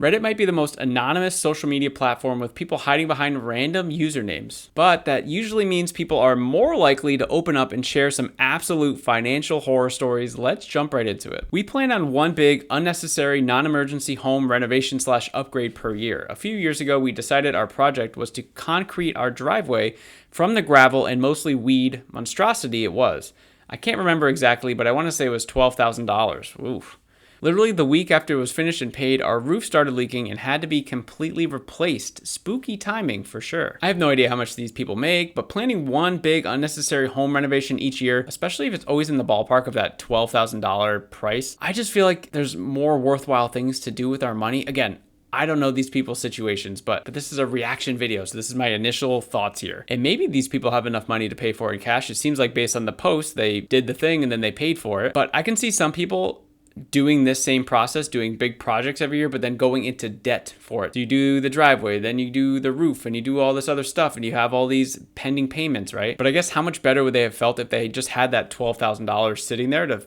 Reddit might be the most anonymous social media platform with people hiding behind random usernames, but that usually means people are more likely to open up and share some absolute financial horror stories. Let's jump right into it. We plan on one big, unnecessary, non-emergency home renovation/upgrade per year. A few years ago, we decided our project was to concrete our driveway from the gravel and mostly weed monstrosity it was. I can't remember exactly, but I want to say it was $12,000. Oof. Literally the week after it was finished and paid, our roof started leaking and had to be completely replaced. Spooky timing for sure. I have no idea how much these people make, but planning one big unnecessary home renovation each year, especially if it's always in the ballpark of that $12,000 price, I just feel like there's more worthwhile things to do with our money. Again, I don't know these people's situations, but this is a reaction video, so this is my initial thoughts here. And maybe these people have enough money to pay for it in cash. It seems like based on the post, they did the thing and then they paid for it. But I can see some people doing this same process, doing big projects every year, but then going into debt for it. So you do the driveway, then you do the roof, and you do all this other stuff, and you have all these pending payments, right? But I guess how much better would they have felt if they just had that $12,000 sitting there to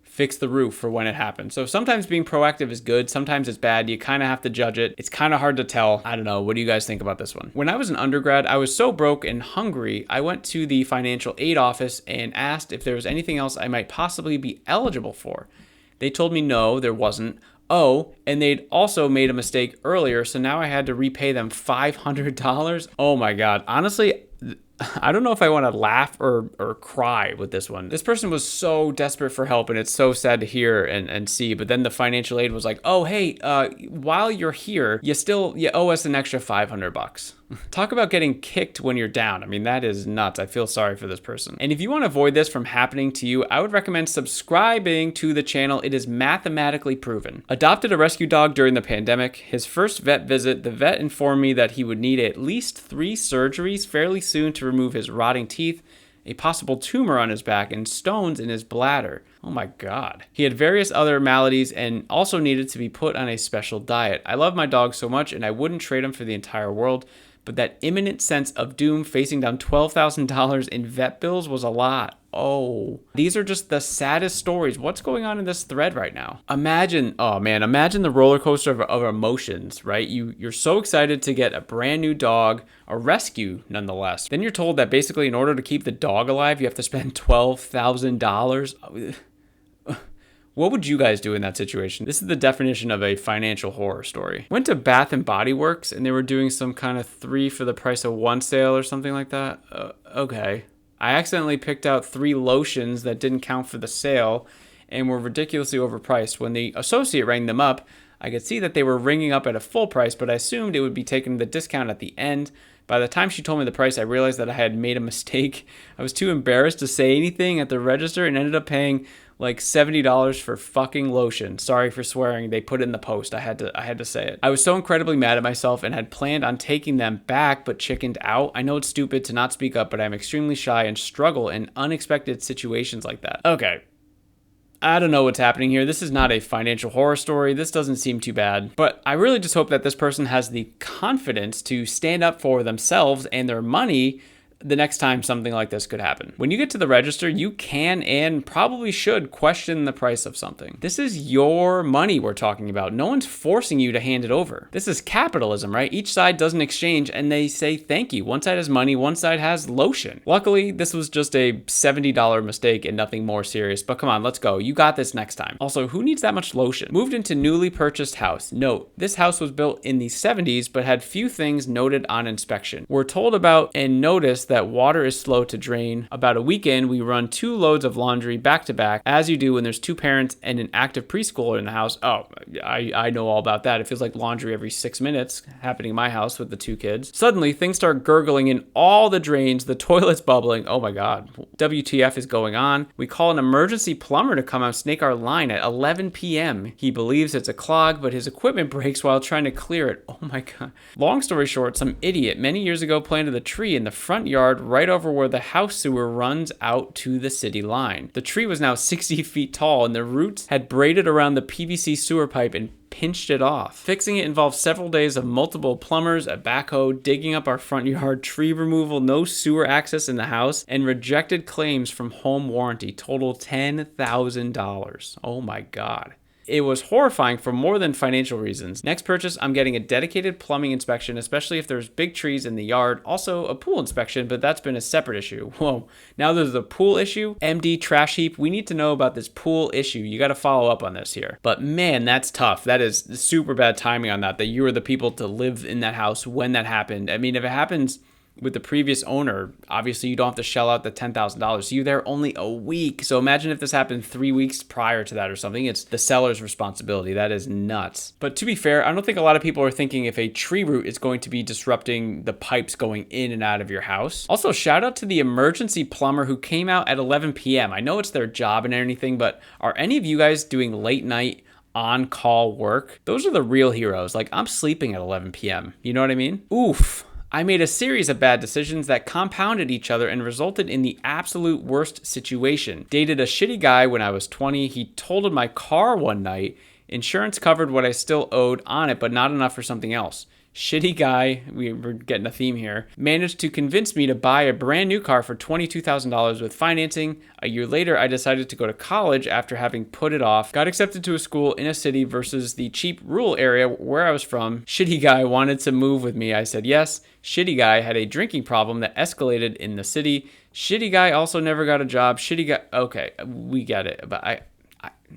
fix the roof for when it happens? So sometimes being proactive is good, sometimes it's bad. You kind of have to judge it. It's kind of hard to tell. I don't know. What do you guys think about this one? When I was an undergrad, I was so broke and hungry, I went to the financial aid office and asked if there was anything else I might possibly be eligible for. They told me no, there wasn't. Oh, and they'd also made a mistake earlier, so now I had to repay them $500. Oh my God. Honestly, I don't know if I want to laugh or cry with this one. This person was so desperate for help, and it's so sad to hear and see. But then the financial aid was like, oh, hey, while you're here, you owe us an extra $500. Talk about getting kicked when you're down. I mean, that is nuts. I feel sorry for this person. And if you want to avoid this from happening to you, I would recommend subscribing to the channel. It is mathematically proven. Adopted a rescue dog during the pandemic. His first vet visit, the vet informed me that he would need at least 3 surgeries fairly soon to remove his rotting teeth, a possible tumor on his back, and stones in his bladder. Oh my God. He had various other maladies and also needed to be put on a special diet. I love my dog so much and I wouldn't trade him for the entire world, but that imminent sense of doom facing down $12,000 in vet bills was a lot. Oh, these are just the saddest stories. What's going on in this thread right now? Imagine the roller coaster of emotions, right? You're so excited to get a brand new dog, a rescue nonetheless. Then you're told that basically in order to keep the dog alive, you have to spend $12,000. What would you guys do in that situation? This is the definition of a financial horror story. Went to Bath and Body Works and they were doing some kind of 3 for the price of 1 sale or something like that. Okay. I accidentally picked out 3 lotions that didn't count for the sale and were ridiculously overpriced. When the associate rang them up, I could see that they were ringing up at a full price, but I assumed it would be taking the discount at the end. By the time she told me the price, I realized that I had made a mistake. I was too embarrassed to say anything at the register and ended up paying like $70 for fucking lotion. Sorry for swearing. They put it in the post. I had to say it. I was so incredibly mad at myself and had planned on taking them back, but chickened out. I know it's stupid to not speak up, but I'm extremely shy and struggle in unexpected situations like that. Okay. I don't know what's happening here. This is not a financial horror story. This doesn't seem too bad. But I really just hope that this person has the confidence to stand up for themselves and their money the next time something like this could happen. When you get to the register, you can and probably should question the price of something. This is your money we're talking about. No one's forcing you to hand it over. This is capitalism, right? Each side does an exchange and they say thank you. One side has money, one side has lotion. Luckily, this was just a $70 mistake and nothing more serious, but come on, let's go. You got this next time. Also, who needs that much lotion? Moved into newly purchased house. Note, this house was built in the 70s, but had few things noted on inspection. We're told about and noticed that water is slow to drain. About a weekend, we run 2 loads of laundry back to back, as you do when there's 2 parents and an active preschooler in the house. Oh, I know all about that. It feels like laundry every 6 minutes happening in my house with the 2 kids. Suddenly, things start gurgling in all the drains, the toilet's bubbling. Oh my God. WTF is going on? We call an emergency plumber to come out and snake our line at 11 p.m. He believes it's a clog, but his equipment breaks while trying to clear it. Oh my God. Long story short, some idiot many years ago planted a tree in the front yard right over where the house sewer runs out to the city line. The tree was now 60 feet tall and the roots had braided around the PVC sewer pipe and pinched it off. Fixing it involved several days of multiple plumbers, a backhoe, digging up our front yard, tree removal, no sewer access in the house, and rejected claims from home warranty. Total $10,000. Oh my God. it was horrifying for more than financial reasons. Next purchase, I'm getting a dedicated plumbing inspection, especially if there's big trees in the yard. Also a pool inspection, but that's been a separate issue. Whoa, now there's a pool issue? MD trash heap, we need to know about this pool issue. You got to follow up on this here. But man, that's tough. That is super bad timing on that you were the people to live in that house when that happened. I mean, if it happens with the previous owner, obviously you don't have to shell out the $10,000. So you're there only a week. So imagine if this happened 3 weeks prior to that or something. It's the seller's responsibility. That is nuts. But to be fair, I don't think a lot of people are thinking if a tree root is going to be disrupting the pipes going in and out of your house. Also, shout out to the emergency plumber who came out at 11 p.m. I know it's their job and anything, but are any of you guys doing late night on-call work? Those are the real heroes. Like, I'm sleeping at 11 p.m. You know what I mean? Oof. I made a series of bad decisions that compounded each other and resulted in the absolute worst situation. Dated a shitty guy when I was 20. He totaled my car one night. Insurance covered what I still owed on it, but not enough for something else. Shitty guy, we're getting a theme here, managed to convince me to buy a brand new car for $22,000 with financing. A year later, I decided to go to college after having put it off. Got accepted to a school in a city versus the cheap rural area where I was from. Shitty guy wanted to move with me. I said yes. Shitty guy had a drinking problem that escalated in the city. Shitty guy also never got a job. Shitty guy, okay, we get it, but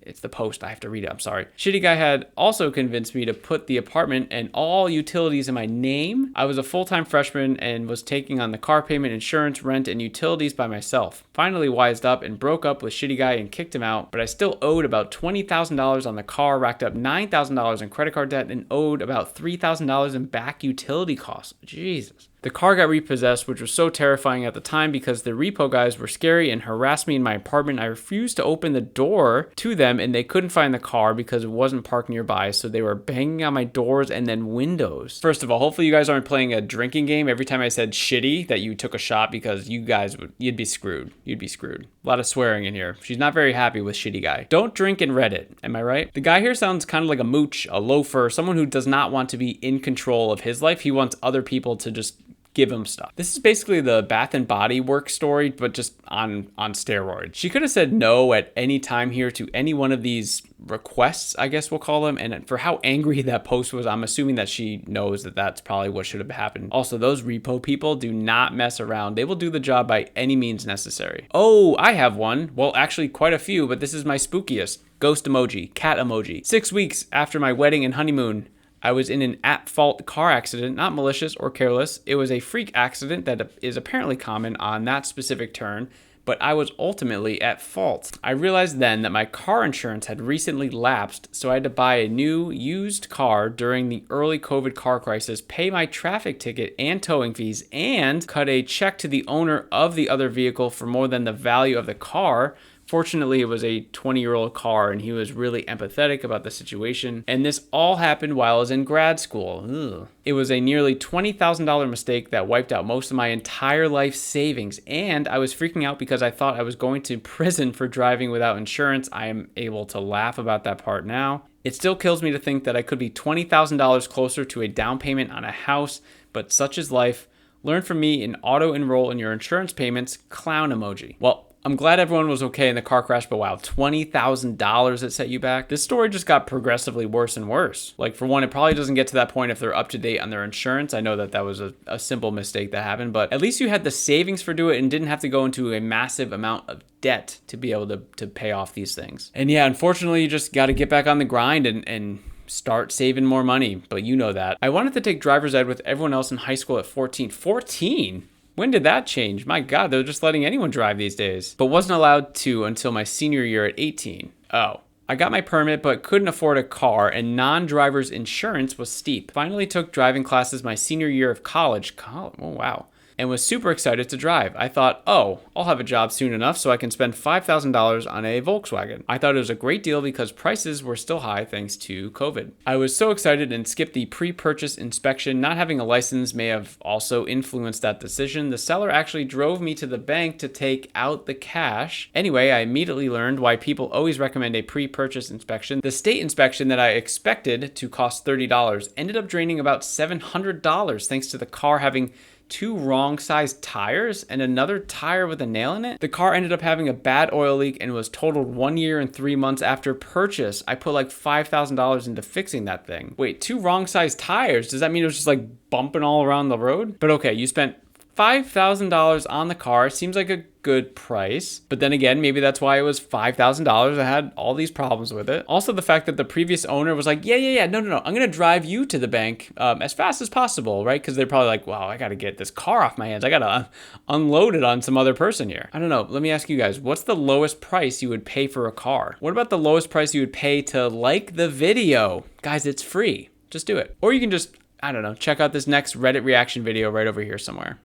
it's the post. I have to read it. I'm sorry. Shitty guy had also convinced me to put the apartment and all utilities in my name. I was a full-time freshman and was taking on the car payment, insurance, rent, and utilities by myself. Finally wised up and broke up with shitty guy and kicked him out, but I still owed about $20,000 on the car, racked up $9,000 in credit card debt, and owed about $3,000 in back utility costs. Jesus. The car got repossessed, which was so terrifying at the time because the repo guys were scary and harassed me in my apartment. I refused to open the door to them and they couldn't find the car because it wasn't parked nearby. So they were banging on my doors and then windows. First of all, hopefully you guys aren't playing a drinking game. Every time I said shitty, that you took a shot because you'd be screwed. You'd be screwed. A lot of swearing in here. She's not very happy with shitty guy. Don't drink in Reddit. Am I right? The guy here sounds kind of like a mooch, a loafer, someone who does not want to be in control of his life. He wants other people to just give him stuff. This is basically the Bath and Body Works story, but just on steroids. She could have said no at any time here to any one of these requests, I guess we'll call them. And for how angry that post was, I'm assuming that she knows that that's probably what should have happened. Also, those repo people do not mess around. They will do the job by any means necessary. Oh, I have one. Well, actually quite a few, but this is my spookiest. Ghost emoji, cat emoji. 6 weeks after my wedding and honeymoon, I was in an at-fault car accident, not malicious or careless. It was a freak accident that is apparently common on that specific turn, but I was ultimately at fault. I realized then that my car insurance had recently lapsed, so I had to buy a new used car during the early COVID car crisis, pay my traffic ticket and towing fees, and cut a check to the owner of the other vehicle for more than the value of the car. Fortunately, it was a 20-year-old car and he was really empathetic about the situation. And this all happened while I was in grad school. Ugh. It was a nearly $20,000 mistake that wiped out most of my entire life savings. And I was freaking out because I thought I was going to prison for driving without insurance. I am able to laugh about that part now. It still kills me to think that I could be $20,000 closer to a down payment on a house, but such is life. Learn from me and auto-enroll in your insurance payments, clown emoji. Well, I'm glad everyone was okay in the car crash, but wow, $20,000 that set you back? This story just got progressively worse and worse. Like, for one, it probably doesn't get to that point if they're up to date on their insurance. I know that that was a simple mistake that happened, but at least you had the savings for do it and didn't have to go into a massive amount of debt to be able to pay off these things. And yeah, unfortunately, you just got to get back on the grind and start saving more money, but you know that. I wanted to take driver's ed with everyone else in high school at 14. 14? When did that change? My God, they're just letting anyone drive these days. But wasn't allowed to until my senior year at 18. Oh. I got my permit, but couldn't afford a car, and non-driver's insurance was steep. Finally took driving classes my senior year of college. Oh, wow. And was super excited to drive. I thought, oh, I'll have a job soon enough so I can spend $5,000 on a Volkswagen. I thought it was a great deal because prices were still high thanks to COVID. I was so excited and skipped the pre-purchase inspection. Not having a license may have also influenced that decision. The seller actually drove me to the bank to take out the cash. Anyway, I immediately learned why people always recommend a pre-purchase inspection. The state inspection that I expected to cost $30 ended up draining about $700 thanks to the car having two wrong sized tires and another tire with a nail in it. The car ended up having a bad oil leak and was totaled 1 year and 3 months after purchase. I put like $5,000 into fixing that thing. Wait, two wrong sized tires? Does that mean it was just like bumping all around the road? But okay, you spent $5,000 on the car. Seems like a good price. But then again, maybe that's why it was $5,000. I had all these problems with it. Also, the fact that the previous owner was like, yeah, no, I'm going to drive you to the bank as fast as possible, right? Because they're probably like, wow, I got to get this car off my hands. I got to unload it on some other person here. I don't know. Let me ask you guys, what's the lowest price you would pay for a car? What about the lowest price you would pay to like the video? Guys, it's free. Just do it. Or you can just, I don't know, check out this next Reddit reaction video right over here somewhere.